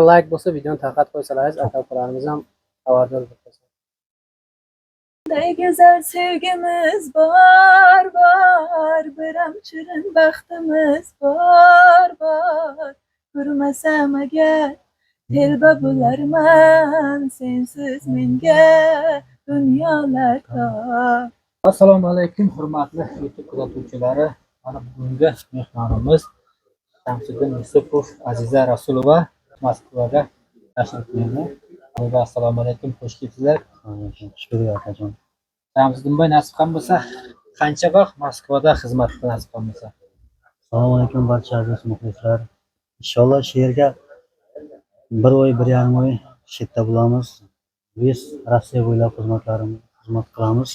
Like bo'lsa videoni tarqatib qo'ysalaringiz, aka-ukalarimiz ham xabardor bo'lsin. Ne güzel sevgimiz var var, biram şirin baxtimiz var var. Kurmasam agar telba bularman, sensiz menga dunyolar tor. Assalomu alaykum hurmatli YouTube kuzatuvchilari. Mana bugungi mehmonimiz Shamsiddin Yusupov, Aziza Rasulova Moskvaga tashrif buyurdi. Assalomu alaykum, xush kelibsizlar. Xush ko'rdik akajon. Shamsiddin boy, nasib ham bo'lsa qancha vaqt Moskvada xizmat qildi nasib ham bo'lsa? Assalomu alaykum barcha aziz muxlislar. Inshaalloh shu yerga 1 oy, 1,5 oy shu yerda bo'lamiz. Biz Rossiya bo'ylab xizmat qilamiz.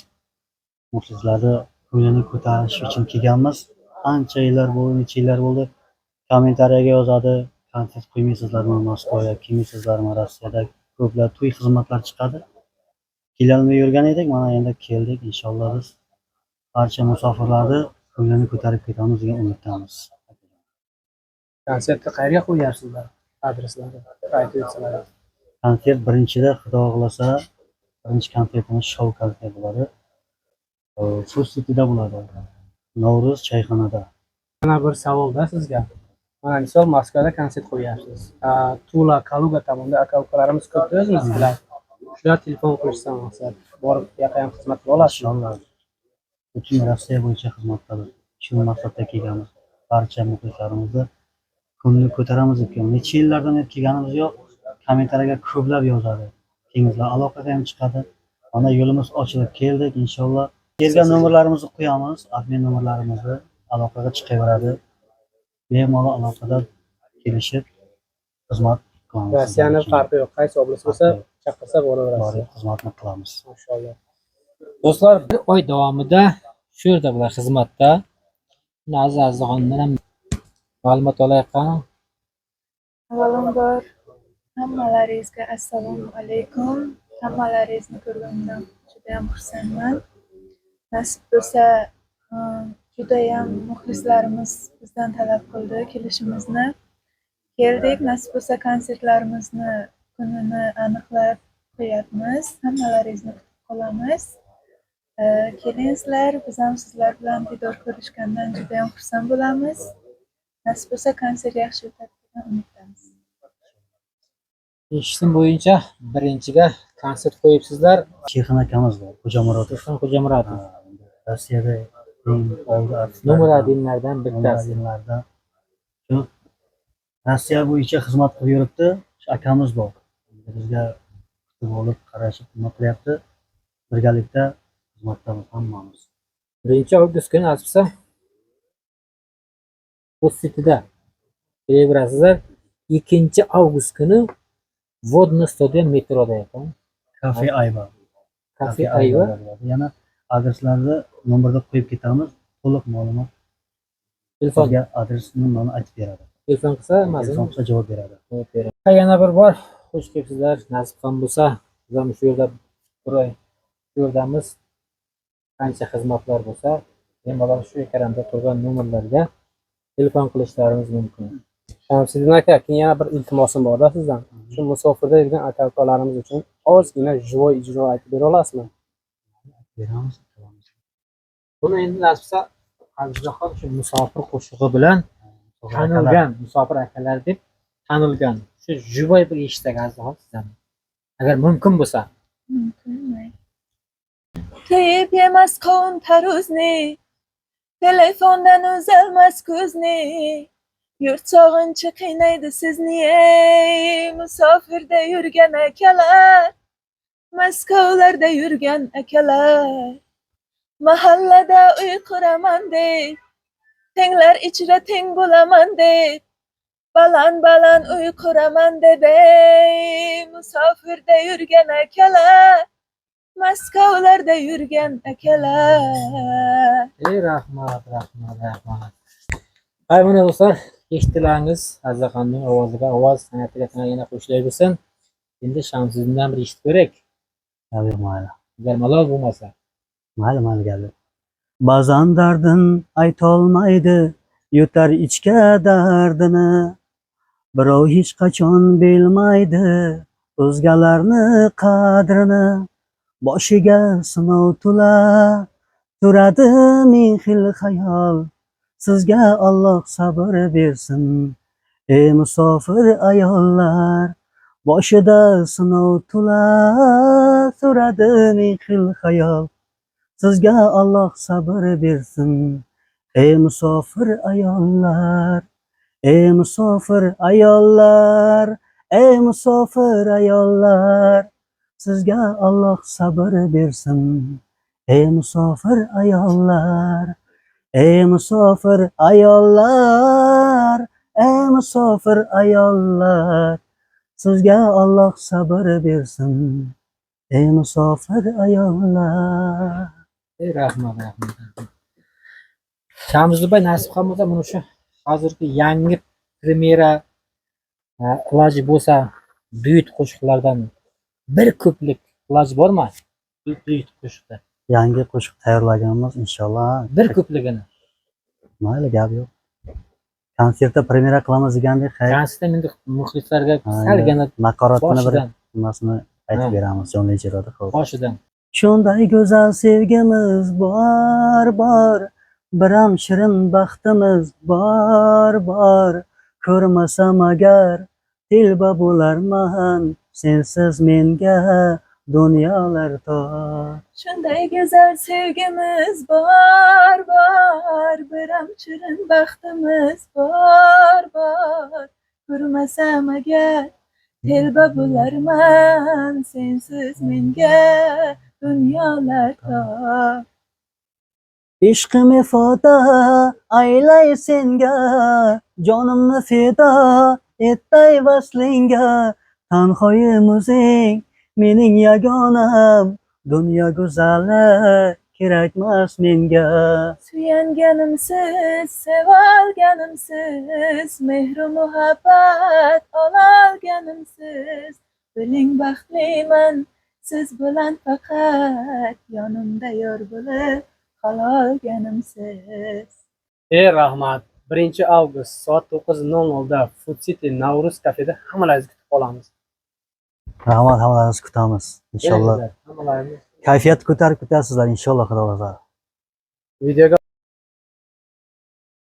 Muxlislarni ko'nglini ko'tarish uchun kelganmiz. Ancha yillar bo'ldi, necha yillar bo'ldi. Kommentariyaga yozadi, konsert qo'ymaysizlarmi Moskvaga, kelmaysizlarmi Rossiyada. Ko'plab to'y xizmatlar chiqadi. Kelolmay yurgan edik, mana endi keldik. Inshaalloh biz barcha musofirlarni ko'nglini ko'tarib ketamiz degan umiddamiz. Konsertni qayerga qo'yapsizlar? Adreslari aytib o'tsalaringiz. Konsert birinchida Xudo xohlasa, birinchi konsertimiz shou konsert bo'ladi. Full City'da bo'ladi. Novruz choyxonada. Yana bir savolda sizga. Mana misol Moskvada konsert qo'yapsiz. Tula, Kaluga tomonda aka-ukalarimiz ko'p o'zimiz bilan. Shular telefon qilishsa maqsad borib yoqqa ham xizmat qila olasiz. Inshaalloh. Butun Rossiya bo'yicha xizmat qilamiz. Shu maqsadda kelganmiz. Barcha muxlislarimizni ko'ngli ko'taramiz ekan. Necha yillardan kelganimiz yo'q. Kommentariyaga ko'plab yozadi. Kengizlar aloqaga ham chiqadi. Mana yo'limiz ochilib keldik inshaalloh. Yerga nomerlarimizni qo'yamiz, admin nomerlarimizni aloqaga chiqaveradi. Bemalol aloqada kelishib xizmat qilamiz. Rossiyani farqi yo'q. Qaysi oblast bo'lsa, chaqirsa bo'laveradi. Xizmatni qilamiz. Maşallah. Do'stlar, 1 oy davomida shu yerda bular xizmatda. Aziz Azizaxondan ham ma'lumot olayotgan. Avvalambor hammalaringizga assalomu alaykum. Hammalaringizni ko'rganimdan juda ham xursandman. Nasib bo'lsa, judayam muxlislarimiz bizdan talab qildi kelishimizni. Keldik, nasib bo'lsa konsertlarimizni kunini aniqlab qo'yapmiz. Hammalaringizni kutib qolamiz. Kelingizlar, biz ham sizlar bilan diydor ko'rishgandan juda ham xursand bo'lamiz. Nasib bo'lsa konsert yaxshi o'tadi degan umiddamiz. Eshitishim bo'yicha birinchiga konsert qo'yibsizlar. Sheyxon akamiz bor, Xo'jamurodov. Xo'jamurodov. Rossiyada eng oldi artistlar. Numeradinlardan bittasi. Numeradinlardan. Shu Rossiya bo'yicha xizmat qilib yuribdi. Shu akamiz bor. Bizga kutib olib, qarashib, nima qilyapti. Birgalikda xizmatdamiz hammamiz. 1-avgust kuni asbsa bu sitida kelaverasizlar. 2-avgust kuni Vodniy stadion metroda ekan. Kafe Ayva. Kafe Ayva. Yana adreslarni nomerda qo'yib ketamiz. To'liq ma'lumot telefonga adresini mana aytib beradi. Telefon qilsa, Telefon qilsa javob beradi. Yana bir bor xush kelibsizlar. Nasib ham bo'lsa, biz ham shu yerda 1 oy shu yerdamiz. Qancha xizmatlar bo'lsa, bemalol shu ekranda turgan nomerlarga telefon qilishlaringiz mumkin. Shamsiddin aka, keyin yana bir iltimosim borda sizdan. Shu musofirda yurgan aka-ukalarimiz uchun ozgina живой ijro aytib bera olasizmi? Beramiz. Buni endi nasibsa Azizaxon shu musofir qo'shig'i bilan tanilgan, musofir akalar deb tanilgan. Shu живой bir eshitsak Azizaxon sizdan. Agar mumkin bo'lsa. Mumkinmi? To'yib yemas qovun taruzni, telefondan uzalmas ko'zni. Yurt sog'inchi qiynaydi sizni, musofirda yurgan akalar, Moskvalarda yurgan akalar. Mahallada uy quraman deb, tenglar ichra teng bo'laman deb, baland uy quraman deb, musofirda yurgan akalar, Moskvalarda yurgan akalar. Rahmat. Hay mana do'stlar, eshitdilaringiz Azizaxonning ovoziga, ovoz san'atiga yana qo'shilay bo'lsin. Endi Shamsiddindan bir eshitib ko'rak. Mayli. Agar malol bo'lmasa. Mayli geldi. Ba'zan dardin aytolmaydi, yutar ichga dardini. birov hech qachon bilmaydi o'zgalarni qadrini. Boshiga sinov tula turadi ming xil xayol. Sizga Alloh sabr bersin ey musofir ayollar. Boshida sinov tula turadi ming xil xayol. Sizga Alloh sabr bersin ey musofir ayollar. Ey musofir ayollar, ey musofir ayollar. Sizga Alloh sabr bersin ey musofir ayollar. Ey musofir ayollar, ey musofir ayollar. Sizga Alloh sabr bersin ey musofir ayollar. Rahmat, rahmat. Shamzubay Nasibxon bo'lsa, mana shu hozirgi yangi premyera iloji bo'lsa, duet qo'shiqlardan bir ko'plik iloji bormi? Duet qo'shiqda. Yangi qo'shiq tayyorlaganmiz inshaalloh. Bir ko'pligini. Mayli, gap yo'q. Konsertda premyera qilamiz degandek, xayr. Konsertda endi muxlislarga salgina naqoratini bir boshidan, nimasini aytib Ha. beramiz jonli ijroda. Xo'p. boshidan. Shunday go'zal sevgimiz bor, biram shirin baxtimiz bor. Ko'rmasam agar telba bo'larman, sensiz menga dunyolar tor. Shunday go'zal sevgimiz bor, biram shirin baxtimiz bor. Ko'rmasam agar telba bo'larman, sensiz menga dunyolar tor. Ishqim ifoda aylay senga, jonimni fido etay vaslingga. Tanhoyim o'zing mening yagonam, dunyo go'zali kerakmas menga. Suyanganimsiz, sevolganimsiz, mehru muhabbat ololganimsiz. Biling baxtliman siz bilan faqat, yonimda yor bo'lib qololganimsiz. Rahmat. 1-avgust soat 9:00 da Food City Navruz kafeda hammalaringizni kutib qolamiz. Rahmat, hammalaringizni kutamiz inshaalloh. Hammalarimiz Kayfiyat ko'tarib ketasizlar inshaalloh, xudo xohlasa. videoga